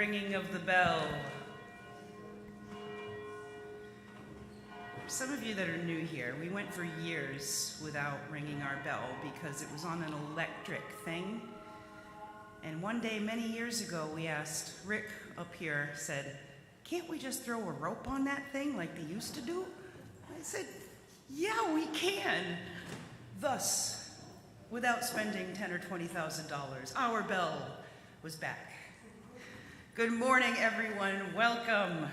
ringing of the bell. For some of you that are new here, we went for years without ringing our bell because it was on an electric thing. And one day, many years ago, we asked, Rick up here said, can't we just throw a rope on that thing like they used to do? I said, yeah, we can. Thus, without spending $10,000 or $20,000, our bell was back. Good morning, everyone. Welcome.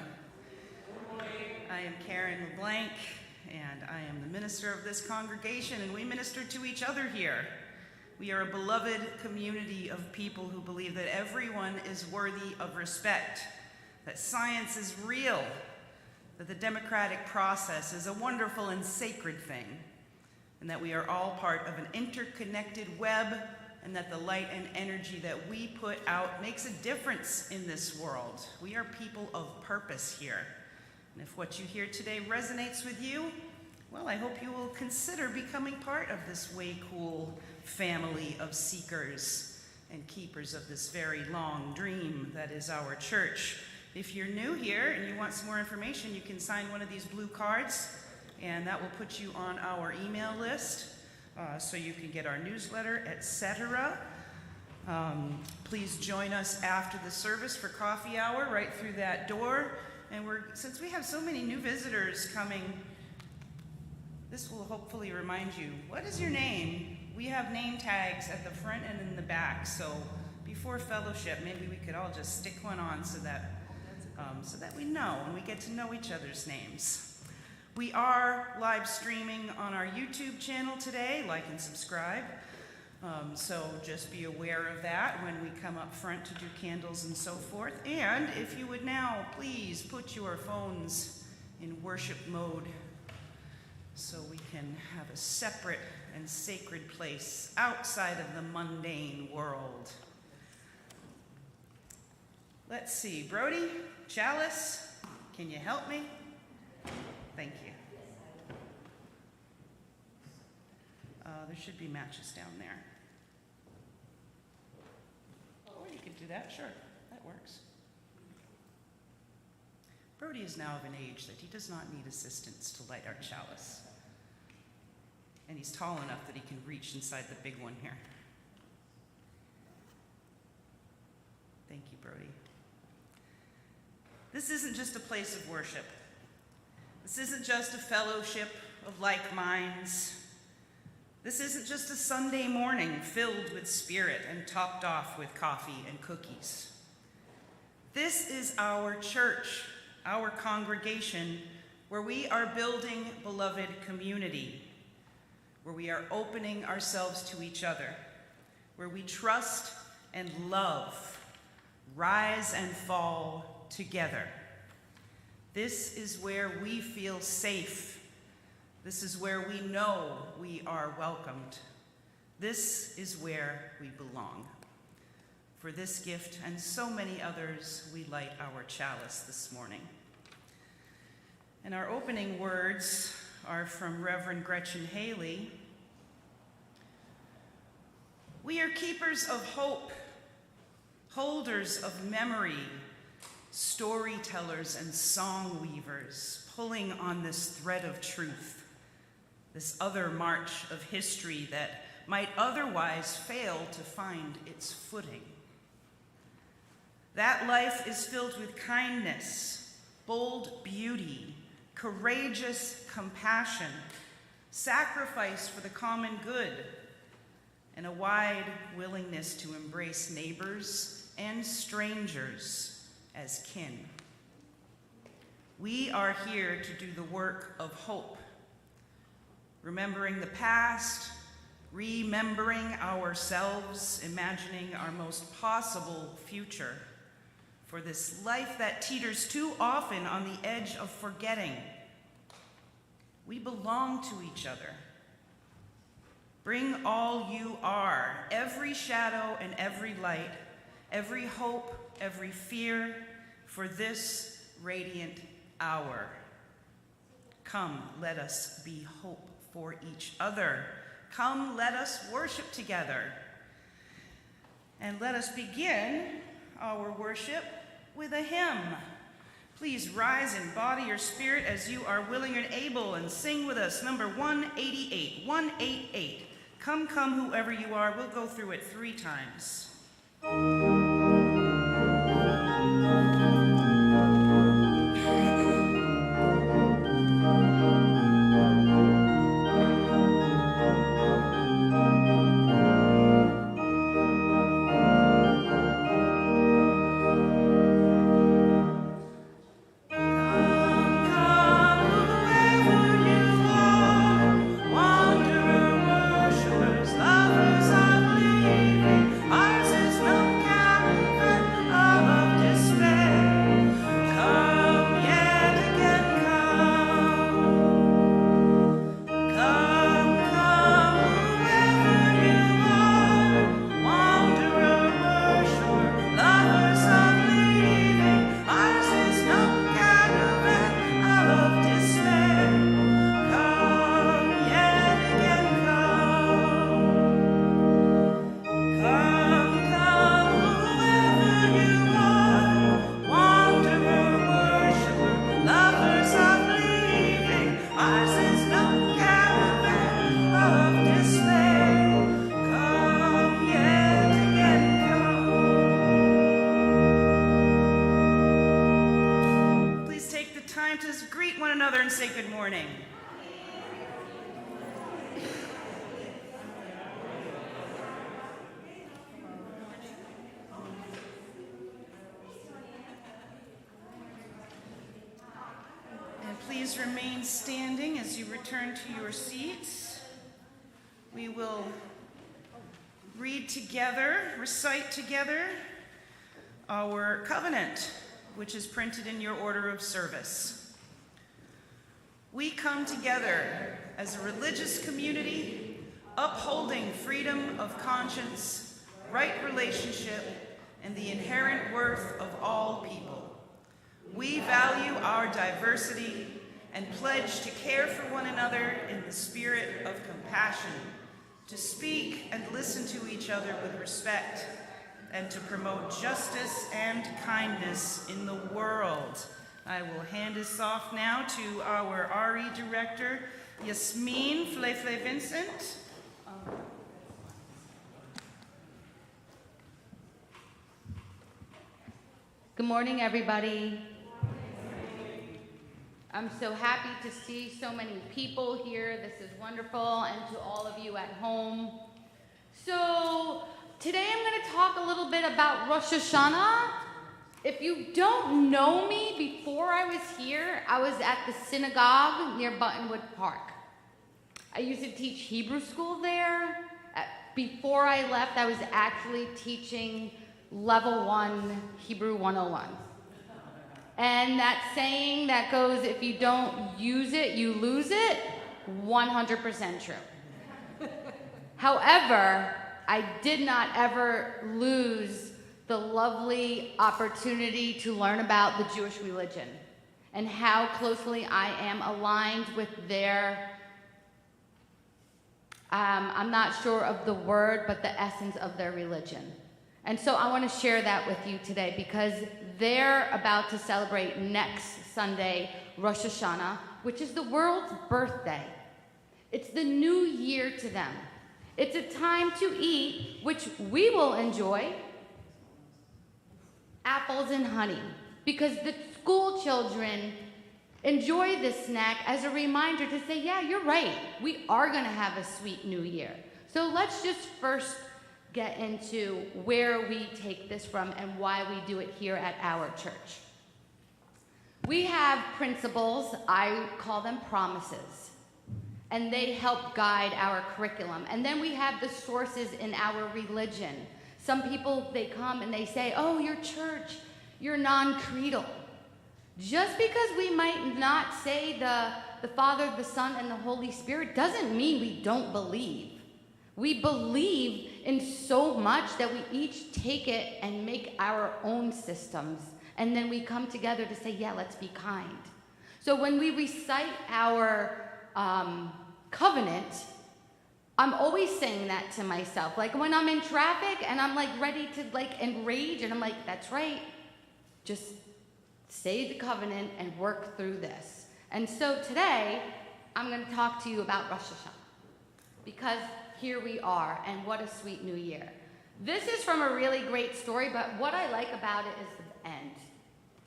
I am Karen LeBlanc, and I am the minister of this congregation, and we minister to each other here. We are a beloved community of people who believe that everyone is worthy of respect, that science is real, that the democratic process is a wonderful and sacred thing, and that we are all part of an interconnected web, and that the light and energy that we put out makes a difference in this world. We are people of purpose here. And if what you hear today resonates with you, well, I hope you will consider becoming part of this way cool family of seekers and keepers of this very long dream that is our church. If you're new here and you want some more information, you can sign one of these blue cards, and that will put you on our email list. So you can get our newsletter, etc. Please join us after the service for coffee hour right through that door. And since we have so many new visitors coming, this will hopefully remind you, what is your name? We have name tags at the front and in the back. So before fellowship, maybe we could all just stick one on so that we know and we get to know each other's names. We are live streaming on our YouTube channel today. Like and subscribe. So just be aware of that when we come up front to do candles and so forth. And if you would now please put your phones in worship mode so we can have a separate and sacred place outside of the mundane world. Let's see, Brody, Chalice, can you help me? Thank you. There should be matches down there. Or you could do that, sure, that works. Brody is now of an age that he does not need assistance to light our chalice. And he's tall enough that he can reach inside the big one here. Thank you, Brody. This isn't just a place of worship. This isn't just a fellowship of like minds. This isn't just a Sunday morning filled with spirit and topped off with coffee and cookies. This is our church, our congregation, where we are building beloved community, where we are opening ourselves to each other, where we trust and love, rise and fall together. This is where we feel safe. This is where we know we are welcomed. This is where we belong. For this gift and so many others, we light our chalice this morning. And our opening words are from Reverend Gretchen Haley. We are keepers of hope, holders of memory, storytellers and song weavers, pulling on this thread of truth, this other march of history that might otherwise fail to find its footing. That life is filled with kindness, bold beauty, courageous compassion, sacrifice for the common good, and a wide willingness to embrace neighbors and strangers as kin. We are here to do the work of hope, remembering the past, remembering ourselves, imagining our most possible future for this life that teeters too often on the edge of forgetting. We belong to each other. Bring all you are, every shadow and every light, every hope, every fear, for this radiant hour. Come, let us be hope for each other. Come, let us worship together. And let us begin our worship with a hymn. Please rise in body or spirit as you are willing and able and sing with us number 188, 188. Come, come, whoever you are. We'll go through it 3 times. Say good morning. And please remain standing as you return to your seats. We will read together, recite together our covenant, which is printed in your order of service. We come together as a religious community, upholding freedom of conscience, right relationship, and the inherent worth of all people. We value our diversity and pledge to care for one another in the spirit of compassion, to speak and listen to each other with respect, and to promote justice and kindness in the world. I will hand this off now to our RE Director, Yasmin Flefle-Vincent. Good morning, everybody. I'm so happy to see so many people here. This is wonderful, and to all of you at home. So today I'm going to talk a little bit about Rosh Hashanah. If you don't know me, before I was here, I was at the synagogue near Buttonwood Park. I used to teach Hebrew school there. Before I left, I was actually teaching level 1 Hebrew 101. And that saying that goes, if you don't use it, you lose it, 100% true. However, I did not ever lose the lovely opportunity to learn about the Jewish religion and how closely I am aligned with their, I'm not sure of the word, but the essence of their religion. And so I want to share that with you today because they're about to celebrate next Sunday, Rosh Hashanah, which is the world's birthday. It's the new year to them. It's a time to eat, which we will enjoy, apples and honey, because the school children enjoy this snack as a reminder to say, yeah, you're right, we are going to have a sweet new year. So let's just first get into where we take this from and why we do it here at our church. We have principles, I call them promises, and they help guide our curriculum. And then we have the sources in our religion. Some people, they come and they say, oh, your church, you're non-creedal. Just because we might not say the Father, the Son, and the Holy Spirit doesn't mean we don't believe. We believe in so much that we each take it and make our own systems. And then we come together to say, yeah, let's be kind. So when we recite our covenant, I'm always saying that to myself. Like when I'm in traffic and I'm like ready to like enrage and I'm like, that's right. just say the covenant and work through this. And so today, I'm going to talk to you about Rosh Hashanah, because here we are, and what a sweet new year. This is from a really great story, but what I like about it is the end,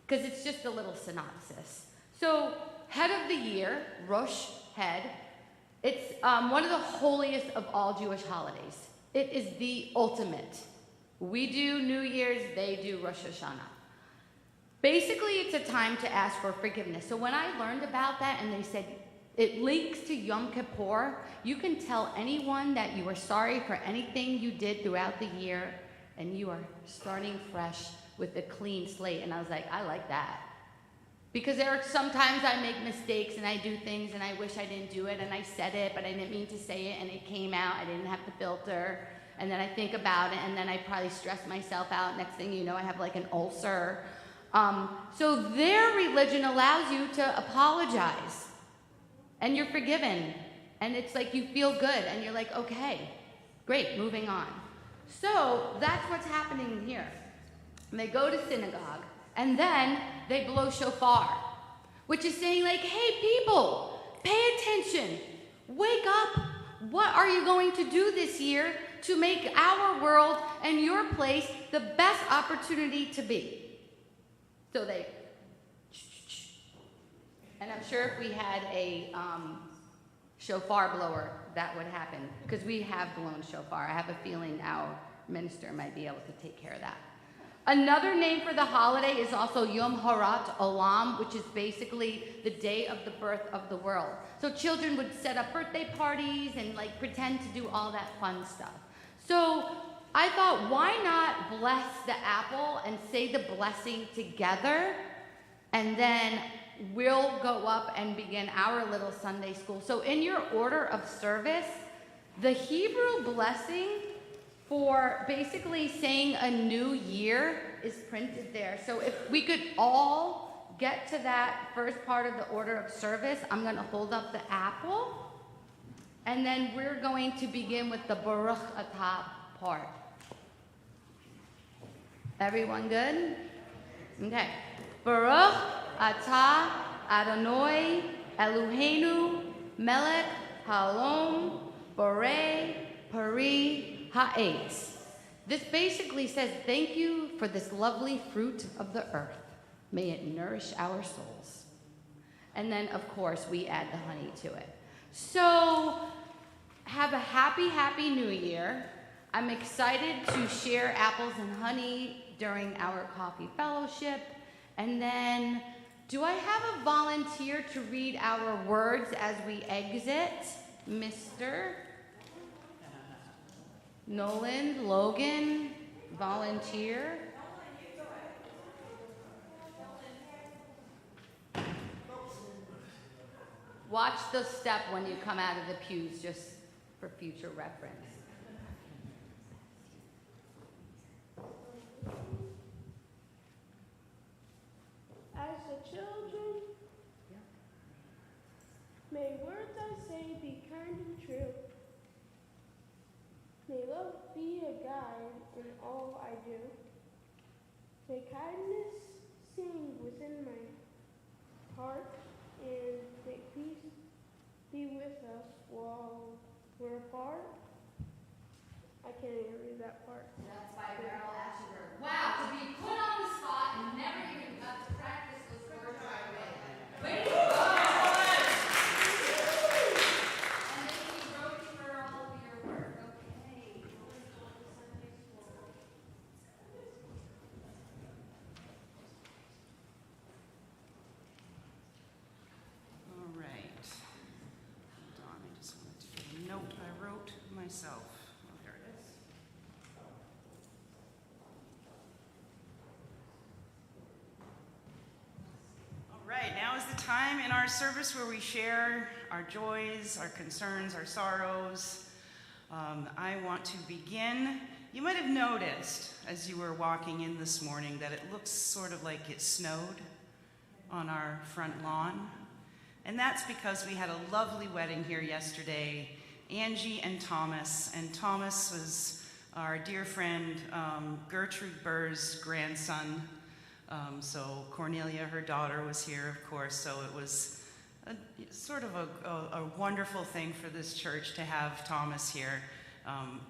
because it's just a little synopsis. So, head of the year, Rosh, head, it's one of the holiest of all Jewish holidays. It is the ultimate. We do New Year's, they do Rosh Hashanah. Basically, it's a time to ask for forgiveness. So when I learned about that and they said it links to Yom Kippur, you can tell anyone that you are sorry for anything you did throughout the year and you are starting fresh with a clean slate. And I was like, I like that. Because there are sometimes I make mistakes and I do things and I wish I didn't do it and I said it, but I didn't mean to say it and it came out. I didn't have the filter. And then I think about it and then I probably stress myself out. Next thing you know, I have like an ulcer. So their religion allows you to apologize and you're forgiven. And it's like you feel good and you're like, okay, great, moving on. So that's what's happening here. And they go to synagogue and then they blow shofar, which is saying like, hey people, pay attention, wake up. What are you going to do this year to make our world and your place the best opportunity to be? So they, and I'm sure if we had a shofar blower, that would happen, because we have blown shofar. I have a feeling our minister might be able to take care of that. Another name for the holiday is also Yom Harat Olam, which is basically the day of the birth of the world. So children would set up birthday parties and like pretend to do all that fun stuff. So I thought, why not bless the apple and say the blessing together, and then we'll go up and begin our little Sunday school. So in your order of service, the Hebrew blessing for basically saying a new year is printed there. So if we could all get to that first part of the order of service, I'm going to hold up the apple, and then we're going to begin with the Baruch Atah part. Everyone good? Okay. Baruch Atah Adonai Eloheinu Melech Haolam Borei Pari Ha'etz. This basically says, thank you for this lovely fruit of the earth. May it nourish our souls. And then, of course, we add the honey to it. So, have a happy, happy new year. I'm excited to share apples and honey during our coffee fellowship. And then, do I have a volunteer to read our words as we exit? Mr. Nolan, Logan, volunteer. Watch the step when you come out of the pews, just for future reference. As the children, may words I say be kind and true. May love be a guide in all I do. May kindness sing within my heart, and may peace be with us while we're apart. I can't even read that part. That's by Beryl Ashenberg. Wow, to be put on the spot and never even got to practice those words right away. Way to go! And then we wrote for all of your work. Okay. All right. Hold on, I just wanted to do a note I wrote myself. Oh, there it is. All right, now is the time in our service where we share our joys, our concerns, our sorrows. I want to begin. You might have noticed as you were walking in this morning that it looks sort of like it snowed on our front lawn. And that's because we had a lovely wedding here yesterday, Angie and Thomas. And Thomas was our dear friend Gertrude Burr's grandson. So Cornelia, her daughter, was here, of course, so it was sort of a wonderful thing for this church to have Thomas here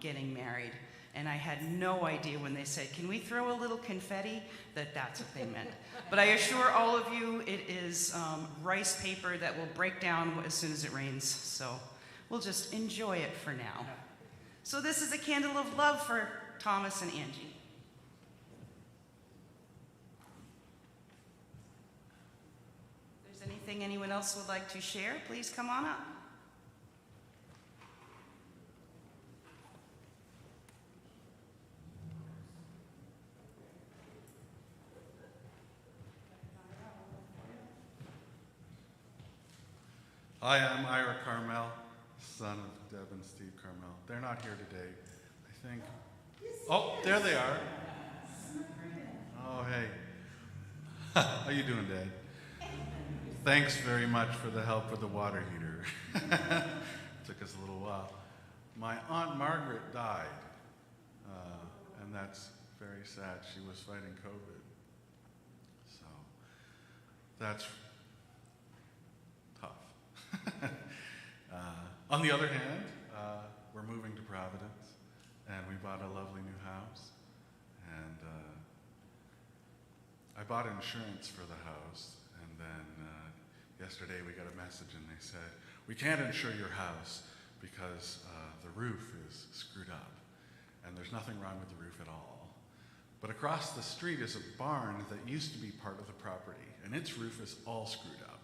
getting married. And I had no idea when they said, "Can we throw a little confetti?" that's what they meant. But I assure all of you, it is rice paper that will break down as soon as it rains. So we'll just enjoy it for now. So this is a candle of love for Thomas and Angie. If there's anything anyone else would like to share, please come on up. Hi, I'm Ira Carmel, son of Deb and Steve Carmel. They're not here today, I think. Oh, there they are. Oh, hey. How you doing, Dad? Thanks very much for the help with the water heater. Took us a little while. My Aunt Margaret died, and that's very sad. She was fighting COVID. So that's tough. On the other hand, we're moving to Providence, and we bought a lovely new house. And I bought insurance for the house, and then yesterday we got a message, and they said, "We can't insure your house because the roof is screwed up, and there's nothing wrong with the roof at all. But across the street is a barn that used to be part of the property, and its roof is all screwed up."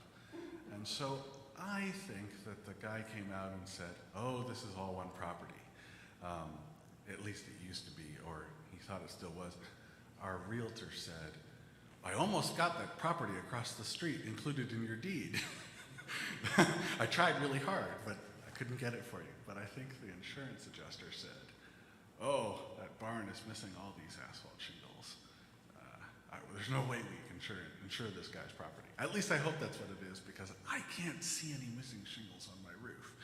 And so I think that the guy came out and said, "Oh, this is all one property." At least it used to be, or he thought it still was. Our realtor said, "I almost got that property across the street included in your deed." I tried really hard, but I couldn't get it for you. But I think the insurance adjuster said, "Oh, that barn is missing all these asphalt shingles. There's no way we can insure this guy's property." At least I hope that's what it is, because I can't see any missing shingles on my roof.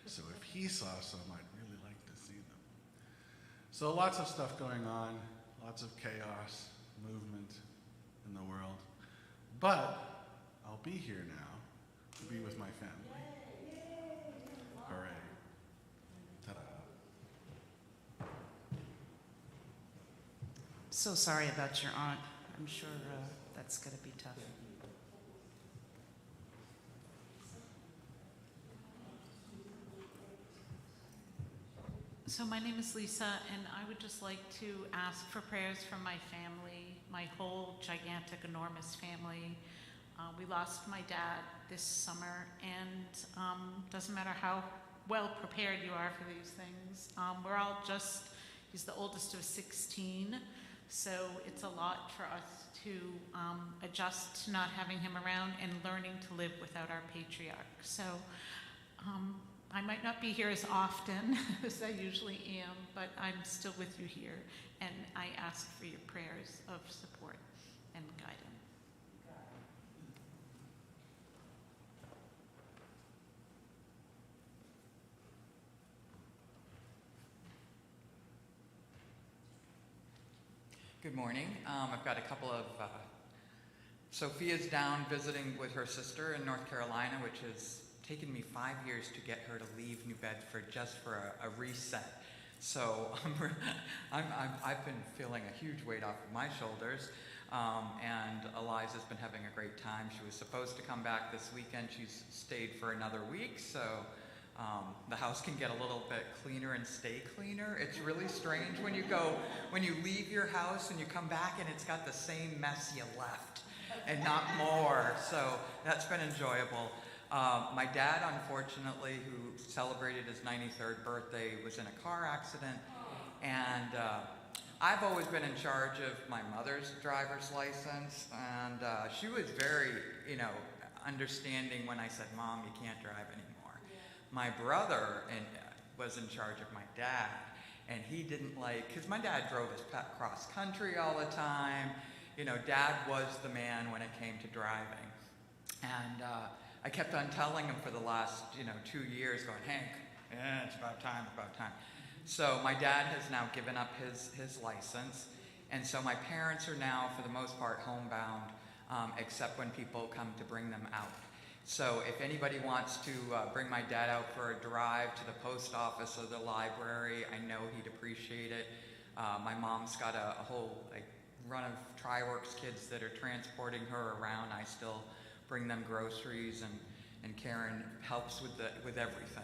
So if he saw some, I'd really like to see them. So lots of stuff going on, lots of chaos, movement in the world. But I'll be here now to be with my family. Hooray. Ta-da. So sorry about your aunt. I'm sure that's going to be tough. So my name is Lisa, and I would just like to ask for prayers for my family, my whole gigantic, enormous family. We lost my dad this summer, and doesn't matter how well prepared you are for these things. We're all just, he's the oldest of 16, so it's a lot for us to adjust to not having him around and learning to live without our patriarch. So I might not be here as often as I usually am, but I'm still with you here, and I ask for your prayers of support and guidance. Good morning. I've got a couple of, Sophia's down visiting with her sister in North Carolina, which has taken me 5 years to get her to leave New Bedford just for a reset. So I've been feeling a huge weight off of my shoulders, and Eliza's been having a great time. She was supposed to come back this weekend. She's stayed for another week, so the house can get a little bit cleaner and stay cleaner. It's really strange when you leave your house and you come back and it's got the same mess you left and not more. So that's been enjoyable. My dad, unfortunately, who celebrated his 93rd birthday, was in a car accident, and I've always been in charge of my mother's driver's license, and she was very, understanding when I said, "Mom, you can't drive anymore." My brother was in charge of my dad, and he didn't because my dad drove us cross country all the time. Dad was the man when it came to driving. And I kept on telling him for the last, 2 years, going, "Hank, it's about time, it's about time." So my dad has now given up his license, And so my parents are now, for the most part, homebound, except when people come to bring them out. So if anybody wants to bring my dad out for a drive to the post office or the library, I know he'd appreciate it. My mom's got a whole run of TriWorks kids that are transporting her around. I still bring them groceries, and Karen helps with everything.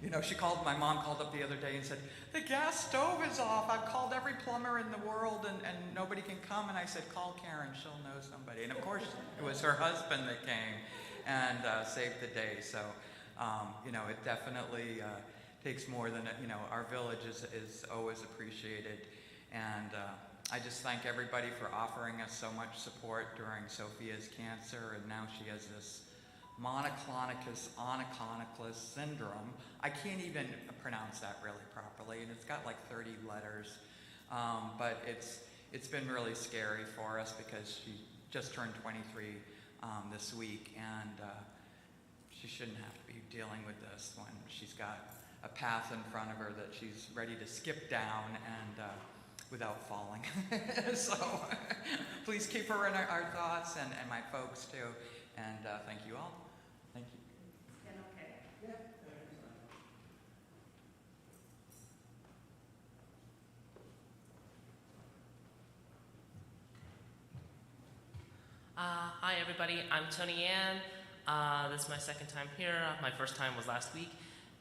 You know, my mom called up the other day and said, the gas stove is off. I've called every plumber in the world and nobody can come. And I said, call Karen, she'll know somebody. And of course, it was her husband that came and saved the day. So, you know, it definitely takes more than, our village is always appreciated. And I just thank everybody for offering us so much support during Sophia's cancer. And now she has this monoclonic syndrome. I can't even pronounce that really properly, and it's got like 30 letters. But it's been really scary for us because she just turned 23 this week, and she shouldn't have to be dealing with this when she's got a path in front of her that she's ready to skip down and without falling. So please keep her in our thoughts, and my folks too. And thank you all. Thank you. Hi everybody, I'm Tony Ann. This is my second time here. My first time was last week.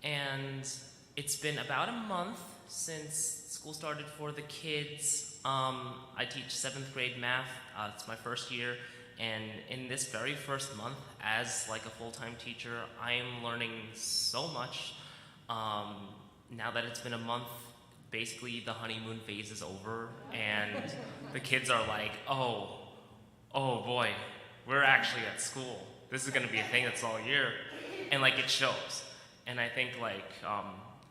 And it's been about a month since school started for the kids. I teach 7th grade math. It's my first year. And in this very first month, as like a full-time teacher, I am learning so much. Now that it's been a month, basically the honeymoon phase is over. And the kids are like, oh boy, we're actually at school. This is gonna be a thing that's all year. And like it shows. And I think like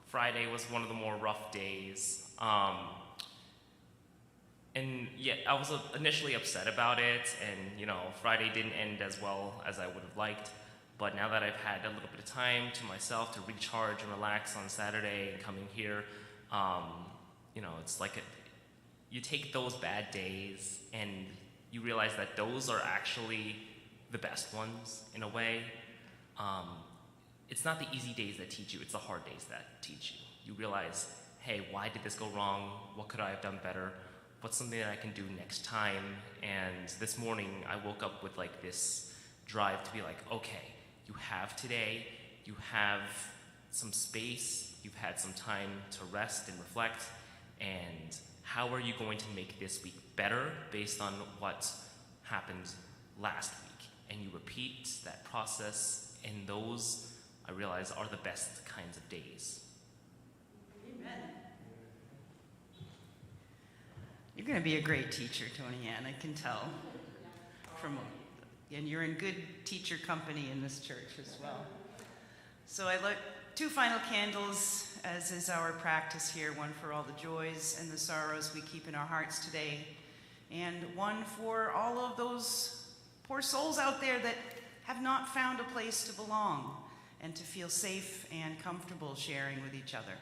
Friday was one of the more rough days. And yeah, I was initially upset about it, and Friday didn't end as well as I would have liked. But now that I've had a little bit of time to myself to recharge and relax on Saturday and coming here, it's like you take those bad days and you realize that those are actually the best ones in a way. It's not the easy days that teach you, it's the hard days that teach you. You realize, hey, why did this go wrong? What could I have done better? What's something that I can do next time? And this morning I woke up with like this drive to be like, okay, you have today, you have some space, you've had some time to rest and reflect, and how are you going to make this week better based on what happened last week? And you repeat that process, and those, I realize, are the best kinds of days. Amen. You're going to be a great teacher, Tony Ann, I can tell. And you're in good teacher company in this church as well. So I lit 2 final candles, as is our practice here, one for all the joys and the sorrows we keep in our hearts today, and one for all of those poor souls out there that have not found a place to belong and to feel safe and comfortable sharing with each other.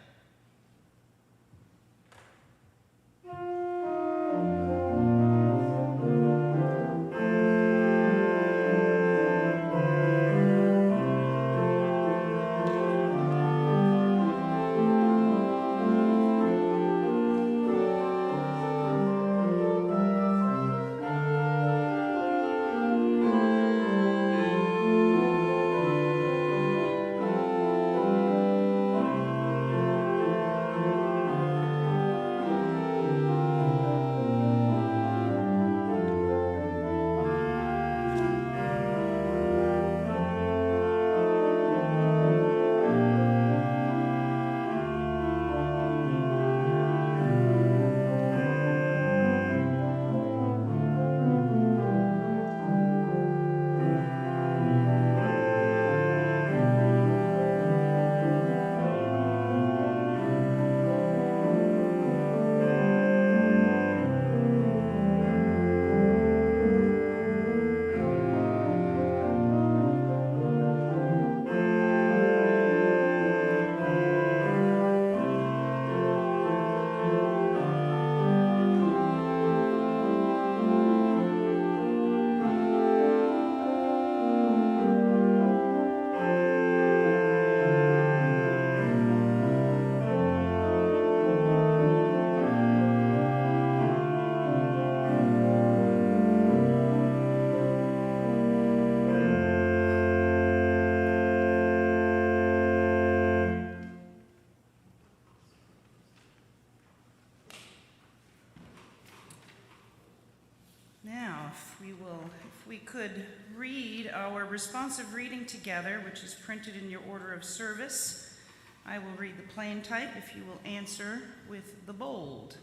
could read our responsive reading together, which is printed in your order of service. I will read the plain type if you will answer with the bold.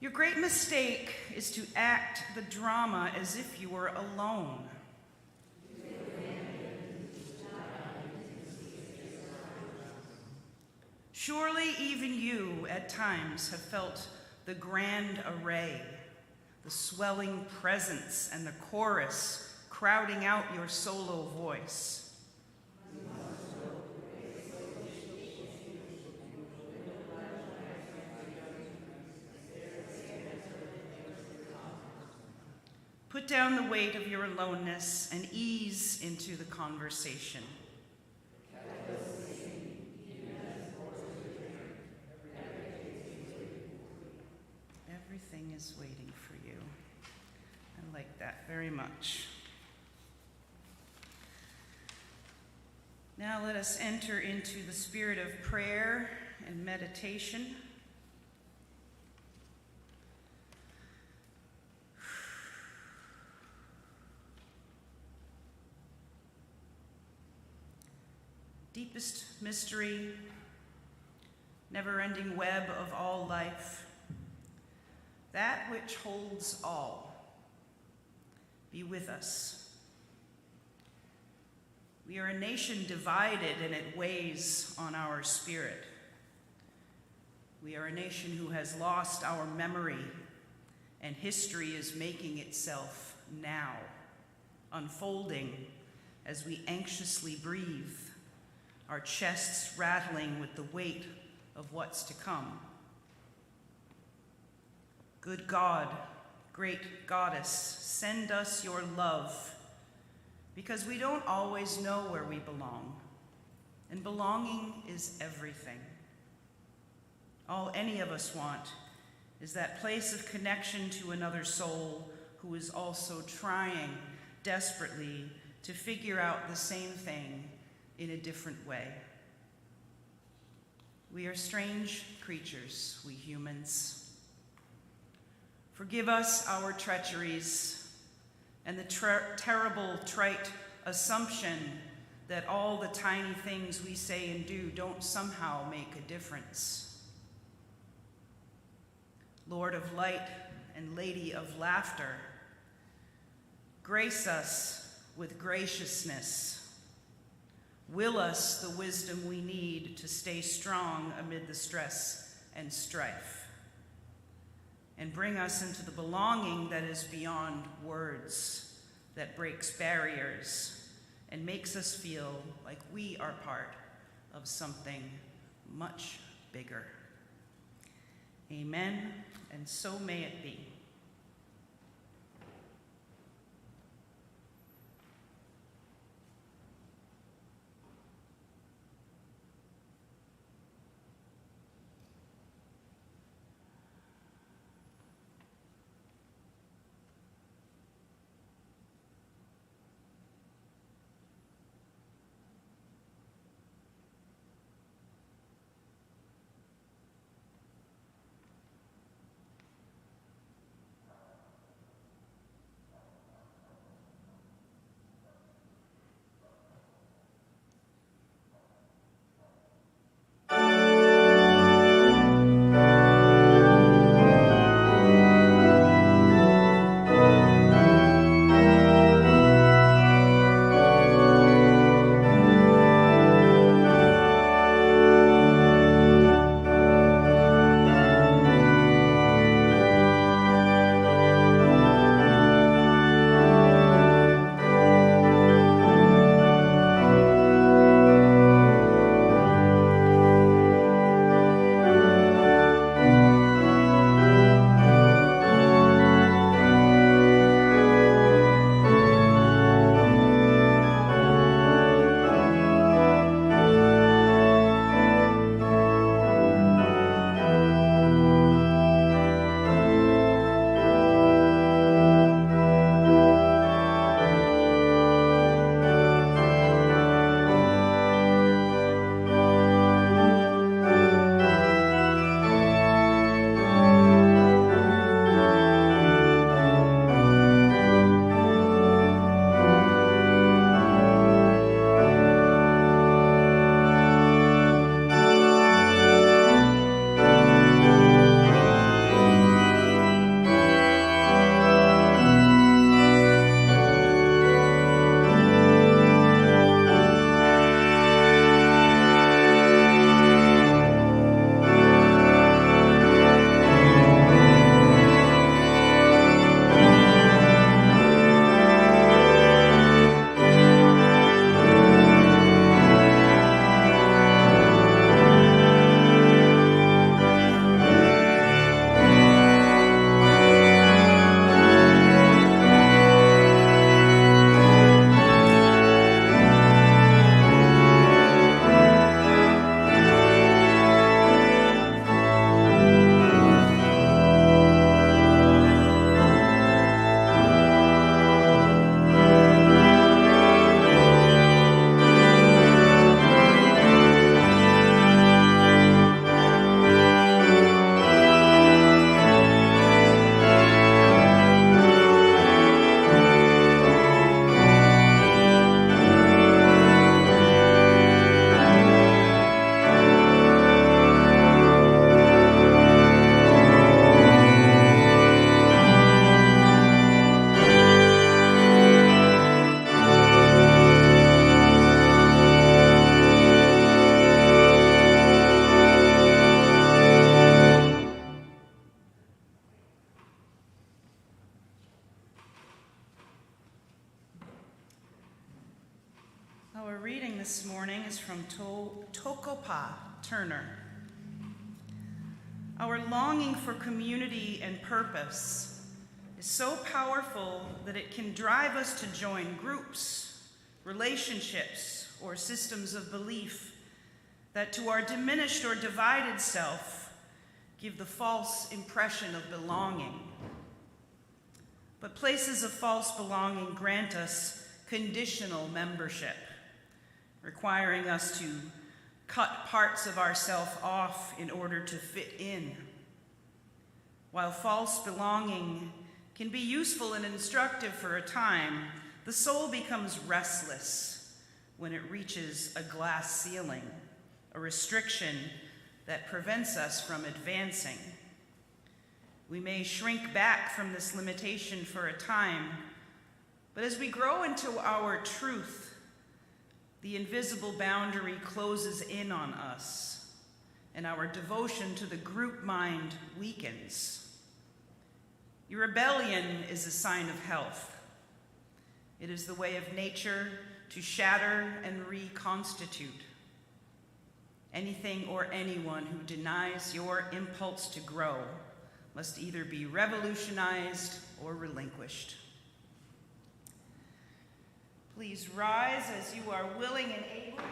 Your great mistake is to act the drama as if you were alone. Surely even you at times have felt the grand array, the swelling presence and the chorus crowding out your solo voice. Put down the weight of your aloneness and ease into the conversation. Everything is waiting for you. I like that very much. Now let us enter into the spirit of prayer and meditation. Deepest mystery, never-ending web of all life, that which holds all, be with us. We are a nation divided, and it weighs on our spirit. We are a nation who has lost our memory, and history is making itself now, unfolding as we anxiously breathe, our chests rattling with the weight of what's to come. Good God, great Goddess, send us your love, because we don't always know where we belong, and belonging is everything. All any of us want is that place of connection to another soul who is also trying desperately to figure out the same thing in a different way. We are strange creatures, we humans. Forgive us our treacheries and the terrible, trite assumption that all the tiny things we say and do don't somehow make a difference. Lord of light and Lady of laughter, grace us with graciousness. Will us the wisdom we need to stay strong amid the stress and strife. And bring us into the belonging that is beyond words, that breaks barriers, and makes us feel like we are part of something much bigger. Amen, and so may it be. this morning is from Tokopa Turner. Our longing for community and purpose is so powerful that it can drive us to join groups, relationships, or systems of belief that to our diminished or divided self give the false impression of belonging. But places of false belonging grant us conditional membership, requiring us to cut parts of ourself off in order to fit in. While false belonging can be useful and instructive for a time, the soul becomes restless when it reaches a glass ceiling, a restriction that prevents us from advancing. We may shrink back from this limitation for a time, but as we grow into our truth, the invisible boundary closes in on us, and our devotion to the group mind weakens. Your rebellion is a sign of health. It is the way of nature to shatter and reconstitute. Anything or anyone who denies your impulse to grow must either be revolutionized or relinquished. Please rise as you are willing and able.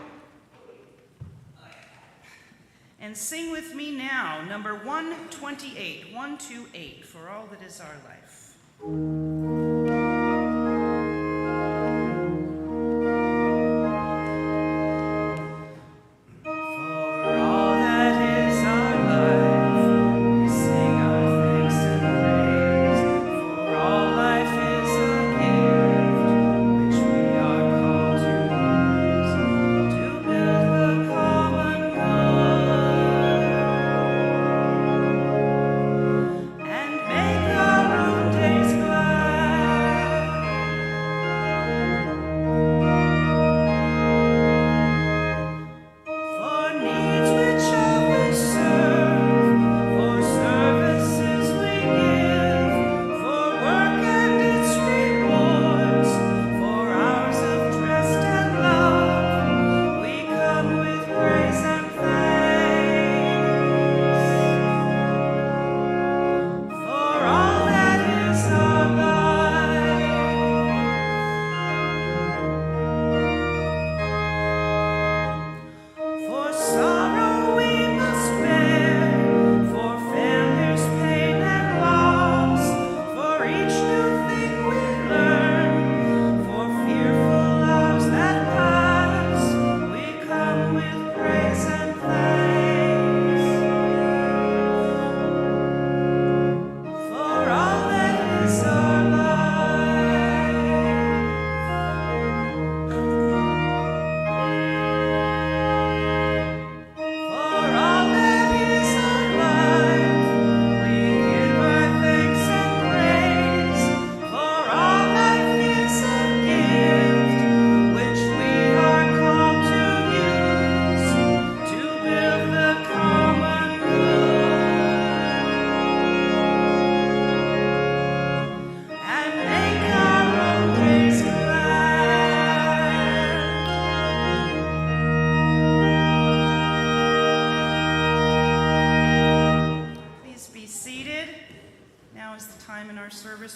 And sing with me now, number 128, 128, For All That Is Our Life.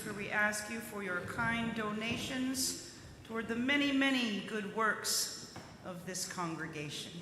Where we ask you for your kind donations toward the many, many good works of this congregation.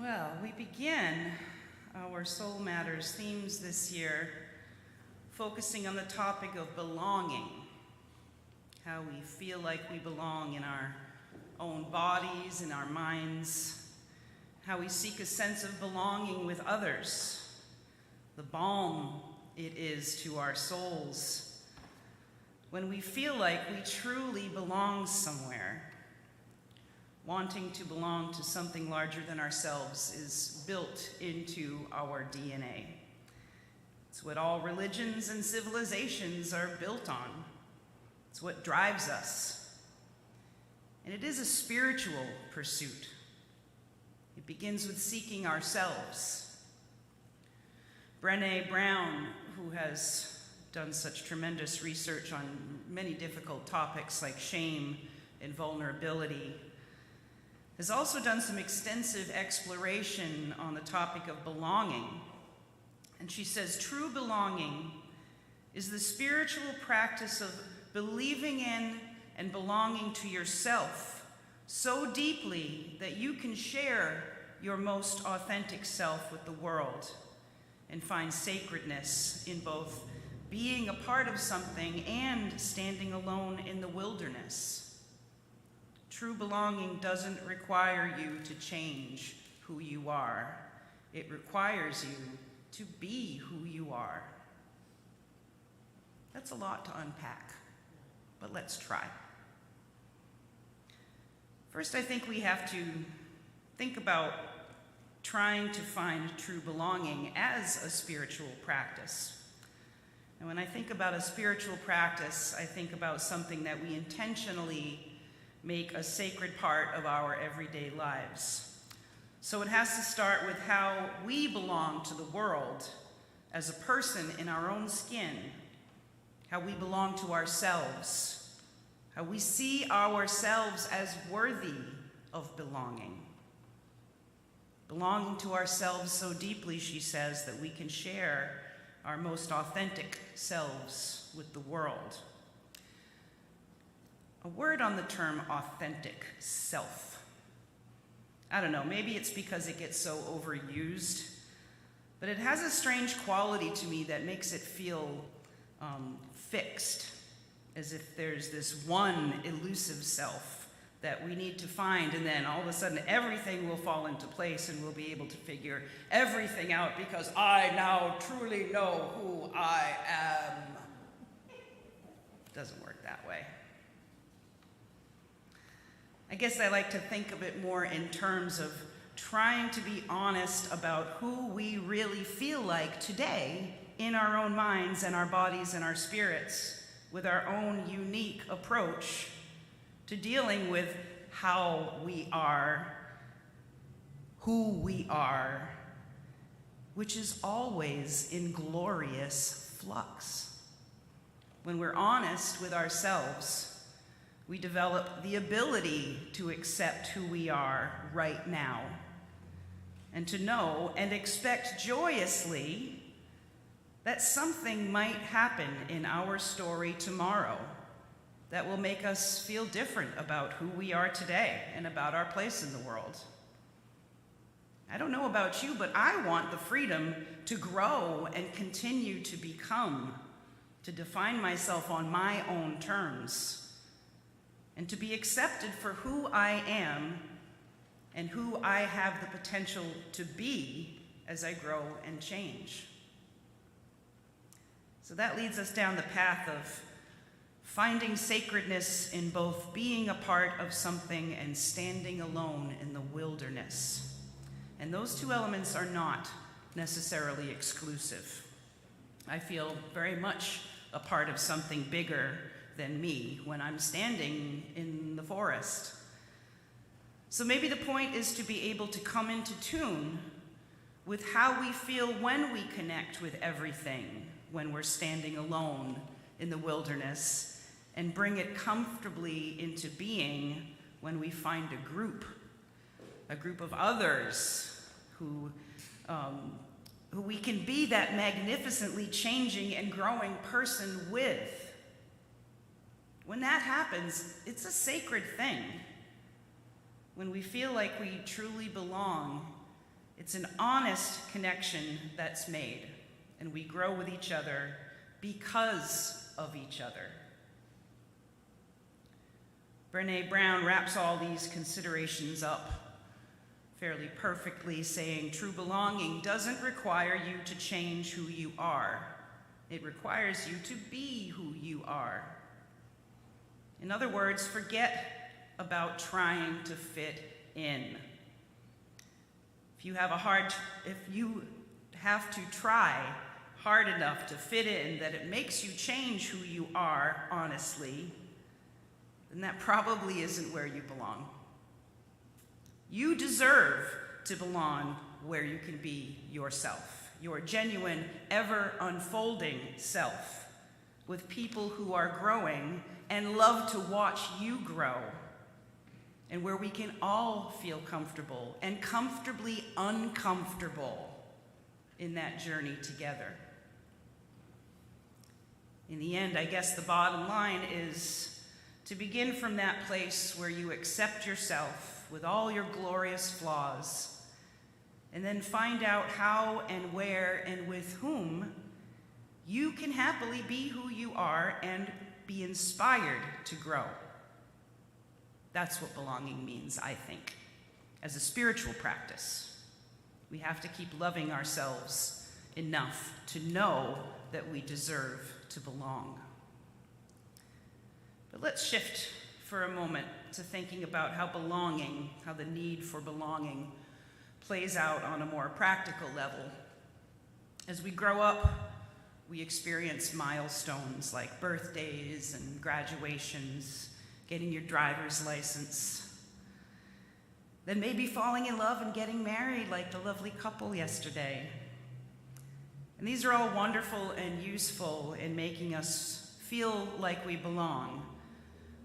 Well, we begin our Soul Matters themes this year focusing on the topic of belonging, how we feel like we belong in our own bodies, in our minds, how we seek a sense of belonging with others, the balm it is to our souls when we feel like we truly belong somewhere. Wanting to belong to something larger than ourselves is built into our DNA. It's what all religions and civilizations are built on. It's what drives us. And it is a spiritual pursuit. It begins with seeking ourselves. Brené Brown, who has done such tremendous research on many difficult topics like shame and vulnerability, has also done some extensive exploration on the topic of belonging. And she says, true belonging is the spiritual practice of believing in and belonging to yourself so deeply that you can share your most authentic self with the world and find sacredness in both being a part of something and standing alone in the wilderness. True belonging doesn't require you to change who you are. It requires you to be who you are. That's a lot to unpack, but let's try. First, I think we have to think about trying to find true belonging as a spiritual practice. And when I think about a spiritual practice, I think about something that we intentionally make a sacred part of our everyday lives. So it has to start with how we belong to the world as a person in our own skin, how we belong to ourselves, how we see ourselves as worthy of belonging. Belonging to ourselves so deeply, she says, that we can share our most authentic selves with the world. A word on the term authentic self. I don't know, maybe it's because it gets so overused, but it has a strange quality to me that makes it feel fixed, as if there's this one elusive self that we need to find, and then all of a sudden everything will fall into place and we'll be able to figure everything out because I now truly know who I am. It doesn't work that way. I guess I like to think of it more in terms of trying to be honest about who we really feel like today in our own minds and our bodies and our spirits, with our own unique approach to dealing with how we are, who we are, which is always in glorious flux. When we're honest with ourselves, we develop the ability to accept who we are right now and to know and expect joyously that something might happen in our story tomorrow that will make us feel different about who we are today and about our place in the world. I don't know about you, but I want the freedom to grow and continue to become, to define myself on my own terms, and to be accepted for who I am and who I have the potential to be as I grow and change. So that leads us down the path of finding sacredness in both being a part of something and standing alone in the wilderness. And those two elements are not necessarily exclusive. I feel very much a part of something bigger than me when I'm standing in the forest. So maybe the point is to be able to come into tune with how we feel when we connect with everything, when we're standing alone in the wilderness, and bring it comfortably into being when we find a group of others who we can be that magnificently changing and growing person with. When that happens, it's a sacred thing. When we feel like we truly belong, It's an honest connection that's made, and we grow with each other because of each other. Brené Brown wraps all these considerations up fairly perfectly, saying true belonging doesn't require you to change who you are. It requires you to be who you are. In other words, forget about trying to fit in. If you have to try hard enough to fit in that it makes you change who you are honestly, then that probably isn't where you belong. You deserve to belong where you can be yourself, your genuine, ever-unfolding self, with people who are growing and love to watch you grow, and where we can all feel comfortable and comfortably uncomfortable in that journey together. In the end, I guess the bottom line is to begin from that place where you accept yourself with all your glorious flaws, and then find out how and where and with whom you can happily be who you are and be inspired to grow. That's what belonging means, I think, as a spiritual practice. We have to keep loving ourselves enough to know that we deserve to belong. But let's shift for a moment to thinking about how the need for belonging plays out on a more practical level. As we grow up, we experience milestones like birthdays and graduations, getting your driver's license, then maybe falling in love and getting married like the lovely couple yesterday. And these are all wonderful and useful in making us feel like we belong.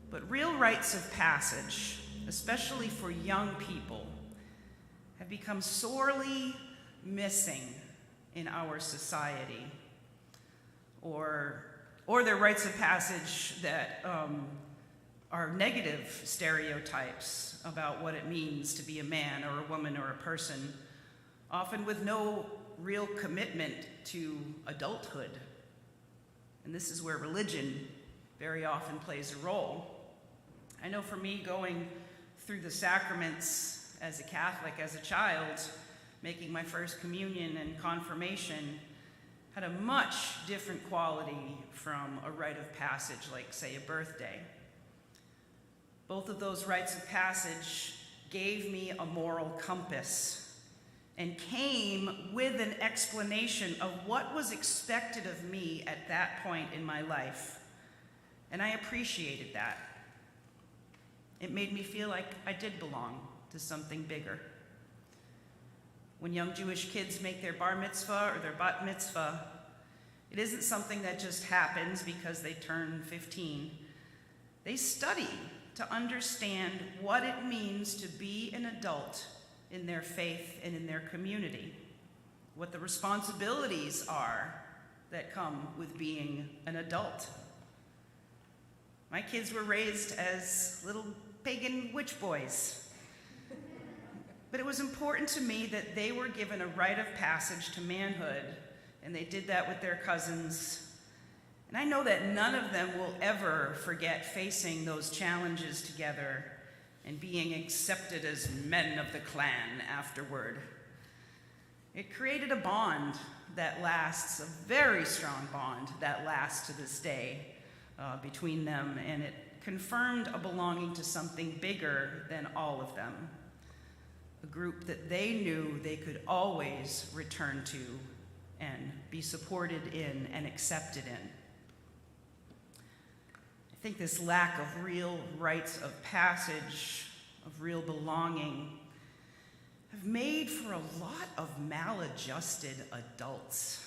But real rites of passage, especially for young people, have become sorely missing in our society. Or they're rites of passage that are negative stereotypes about what it means to be a man or a woman or a person, often with no real commitment to adulthood. And this is where religion very often plays a role. I know for me, going through the sacraments as a Catholic, as a child, making my first communion and confirmation had a much different quality from a rite of passage, like, say, a birthday. Both of those rites of passage gave me a moral compass and came with an explanation of what was expected of me at that point in my life. And I appreciated that. It made me feel like I did belong to something bigger. When young Jewish kids make their bar mitzvah or their bat mitzvah, it isn't something that just happens because they turn 15. They study to understand what it means to be an adult in their faith and in their community, what the responsibilities are that come with being an adult. My kids were raised as little pagan witch boys. But it was important to me that they were given a rite of passage to manhood, and they did that with their cousins. And I know that none of them will ever forget facing those challenges together and being accepted as men of the clan afterward. It created a bond that lasts, a very strong bond that lasts to this day between them, and it confirmed a belonging to something bigger than all of them, a group that they knew they could always return to and be supported in and accepted in. I think this lack of real rites of passage, of real belonging, have made for a lot of maladjusted adults.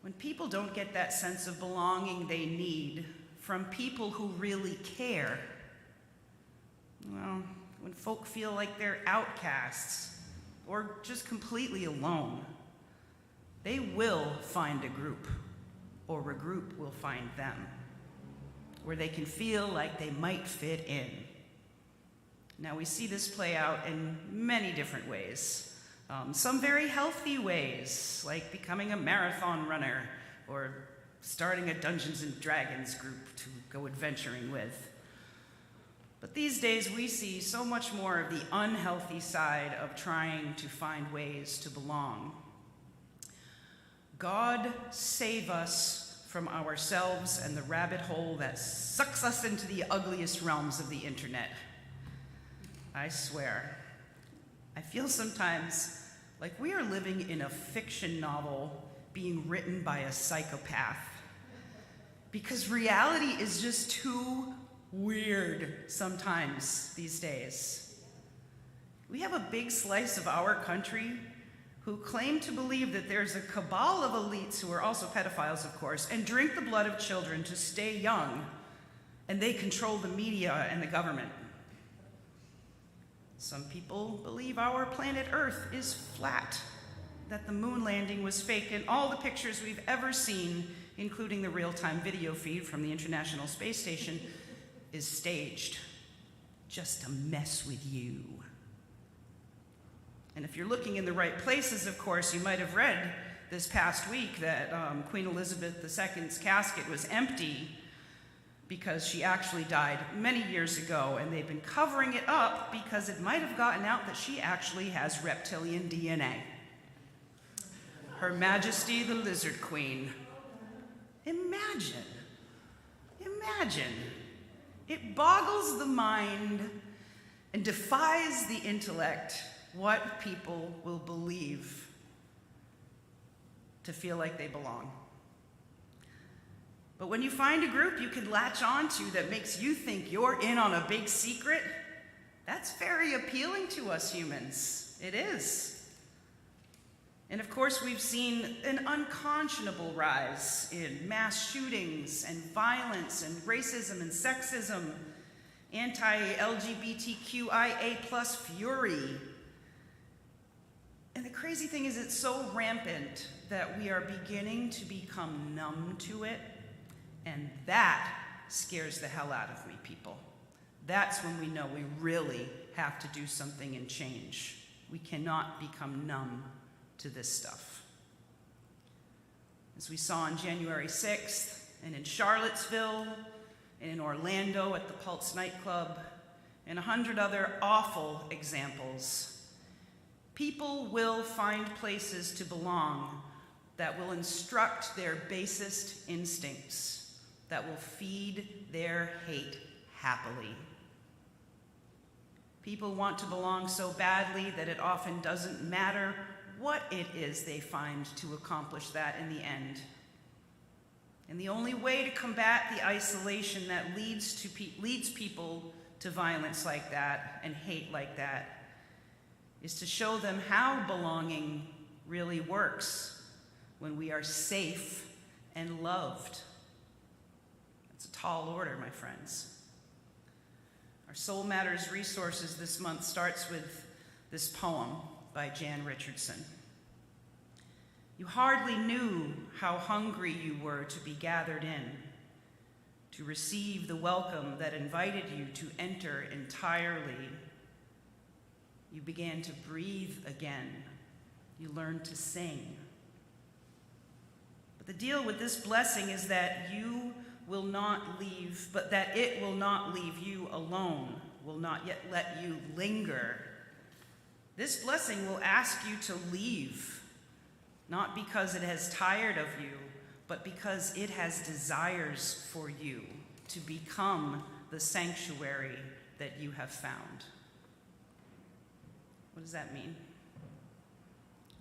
When people don't get that sense of belonging they need from people who really care, well, when folk feel like they're outcasts or just completely alone, they will find a group, or a group will find them, where they can feel like they might fit in. Now, we see this play out in many different ways. Some very healthy ways, like becoming a marathon runner or starting a Dungeons and Dragons group to go adventuring with. But these days, we see so much more of the unhealthy side of trying to find ways to belong. God save us from ourselves and the rabbit hole that sucks us into the ugliest realms of the internet. I swear, I feel sometimes like we are living in a fiction novel being written by a psychopath, because reality is just too weird sometimes these days. We have a big slice of our country who claim to believe that there's a cabal of elites who are also pedophiles, of course, and drink the blood of children to stay young, and they control the media and the government. Some people believe our planet Earth is flat, that the moon landing was fake, and all the pictures we've ever seen, including the real-time video feed from the International Space Station, is staged, just to mess with you. And if you're looking in the right places, of course, you might have read this past week that Queen Elizabeth II's casket was empty because she actually died many years ago, and they've been covering it up because it might have gotten out that she actually has reptilian DNA. Her Majesty the Lizard Queen. Imagine. It boggles the mind and defies the intellect what people will believe to feel like they belong. But when you find a group you can latch onto that makes you think you're in on a big secret, that's very appealing to us humans. It is. And of course, we've seen an unconscionable rise in mass shootings and violence and racism and sexism, anti-LGBTQIA+ fury. And the crazy thing is, it's so rampant that we are beginning to become numb to it, and that scares the hell out of me, people. That's when we know we really have to do something and change. We cannot become numb to this stuff. As we saw on January 6th, and in Charlottesville, and in Orlando at the Pulse nightclub, and 100 other awful examples, people will find places to belong that will instruct their basest instincts, that will feed their hate happily. People want to belong so badly that it often doesn't matter what it is they find to accomplish that in the end. And the only way to combat the isolation that leads people to violence like that and hate like that is to show them how belonging really works when we are safe and loved. That's a tall order, my friends. Our Soul Matters resources this month starts with this poem by Jan Richardson. You hardly knew how hungry you were to be gathered in, to receive the welcome that invited you to enter entirely. You began to breathe again. You learned to sing. But the deal with this blessing is that you will not leave, but that it will not leave you alone, will not yet let you linger. This blessing will ask you to leave, not because it has tired of you, but because it has desires for you to become the sanctuary that you have found. What does that mean?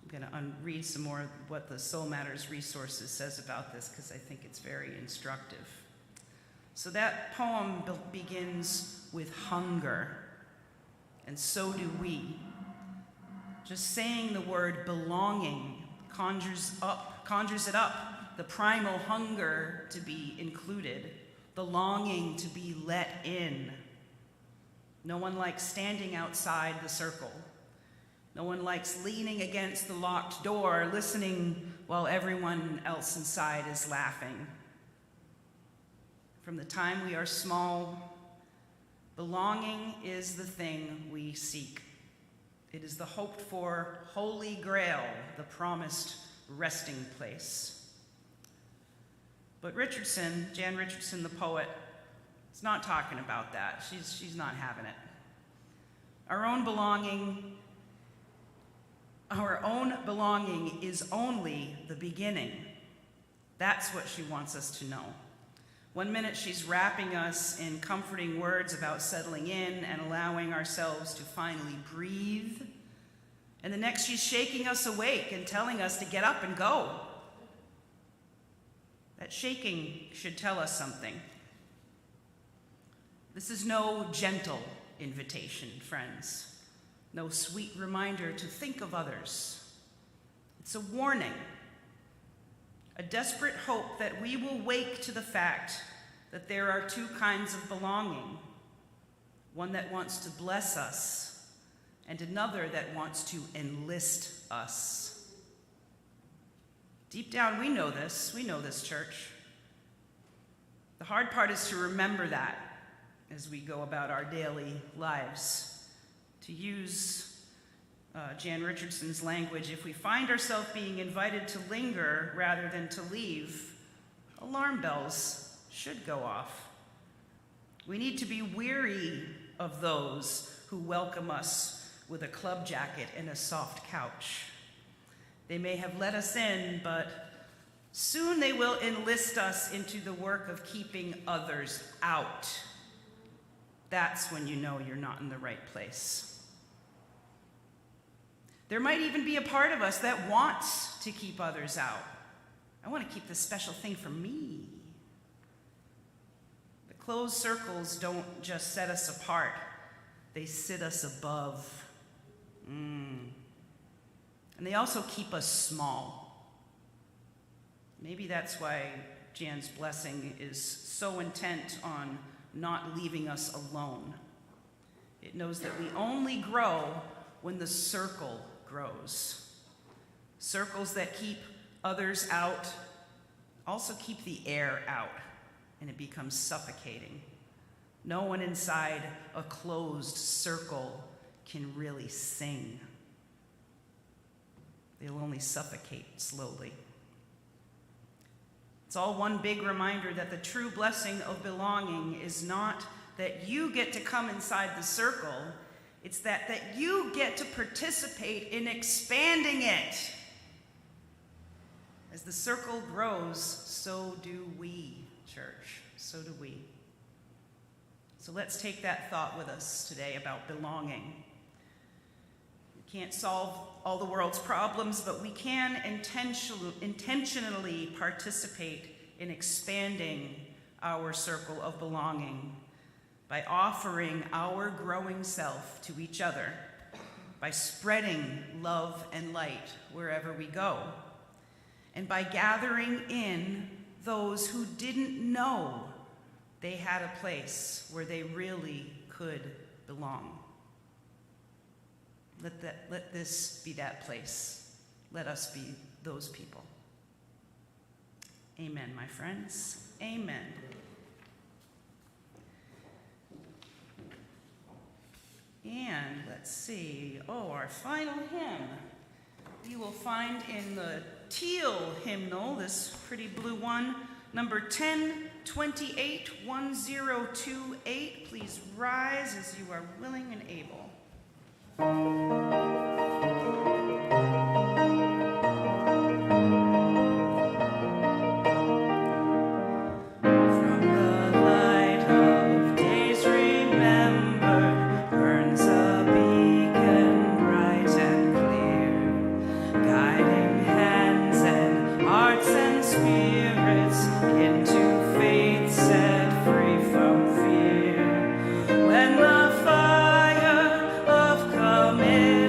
I'm going to read some more of what the Soul Matters resources says about this, because I think it's very instructive. So that poem begins with hunger, and so do we. Just saying the word belonging conjures it up, the primal hunger to be included, the longing to be let in. No one likes standing outside the circle. No one likes leaning against the locked door, listening while everyone else inside is laughing. From the time we are small, Belonging is the thing we seek. It is the hoped-for Holy Grail, the promised resting place. But Jan Richardson, the poet, is not talking about that. She's not having it. Our own belonging is only the beginning. That's what she wants us to know. One minute she's wrapping us in comforting words about settling in and allowing ourselves to finally breathe. And the next she's shaking us awake and telling us to get up and go. That shaking should tell us something. This is no gentle invitation, friends. No sweet reminder to think of others. It's a warning. A desperate hope that we will wake to the fact that there are two kinds of belonging. One that wants to bless us, and another that wants to enlist us. Deep down, we know this, church. The hard part is to remember that as we go about our daily lives. To use Jan Richardson's language, if we find ourselves being invited to linger rather than to leave, alarm bells should go off. We need to be weary of those who welcome us with a club jacket and a soft couch. They may have let us in, but soon they will enlist us into the work of keeping others out. That's when you know you're not in the right place. There might even be a part of us that wants to keep others out. I want to keep this special thing for me. The closed circles don't just set us apart, they sit us above. And they also keep us small. Maybe that's why Jan's blessing is so intent on not leaving us alone. It knows that we only grow when the circle grows. Circles that keep others out also keep the air out, and it becomes suffocating. No one inside a closed circle can really sing. They'll only suffocate slowly. It's all one big reminder that the true blessing of belonging is not that you get to come inside the circle, it's that you get to participate in expanding it. As the circle grows, so do we, church. So do we. So let's take that thought with us today about belonging. We can't solve all the world's problems, but we can intentionally participate in expanding our circle of belonging by offering our growing self to each other, by spreading love and light wherever we go, and by gathering in those who didn't know they had a place where they really could belong. Let this be that place. Let us be those people. Amen, my friends. Amen. And let's see, our final hymn. You will find in the teal hymnal, this pretty blue one, number 1028, 1028. Please rise as you are willing and able. When the fire of commitment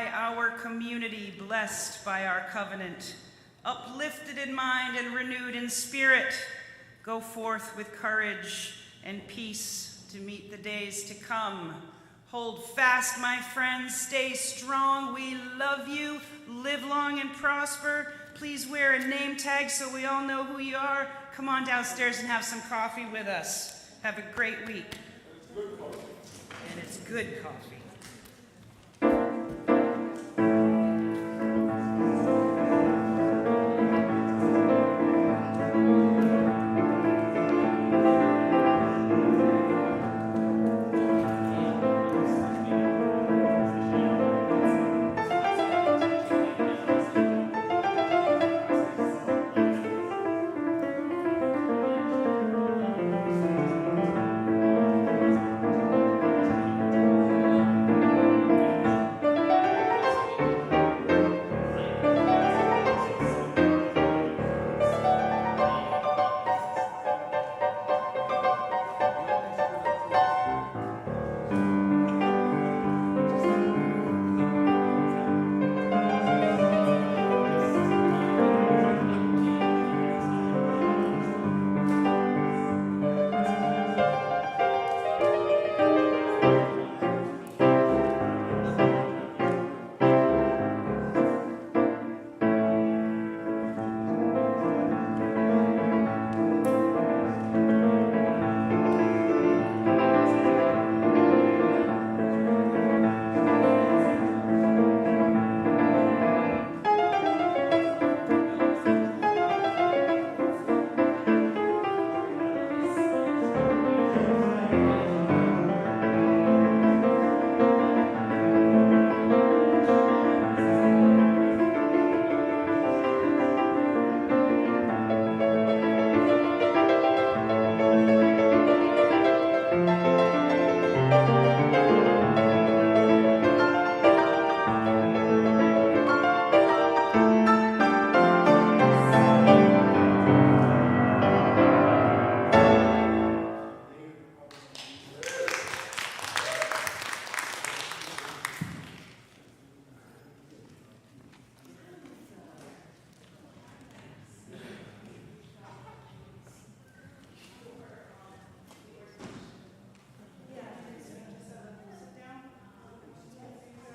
our community, blessed by our covenant, uplifted in mind and renewed in spirit, go forth with courage and peace to meet the days to come. Hold fast, my friends, stay strong. We love you. Live long and prosper. Please wear a name tag so we all know who you are. Come on downstairs and have some coffee with us. Have a great week. And it's good coffee.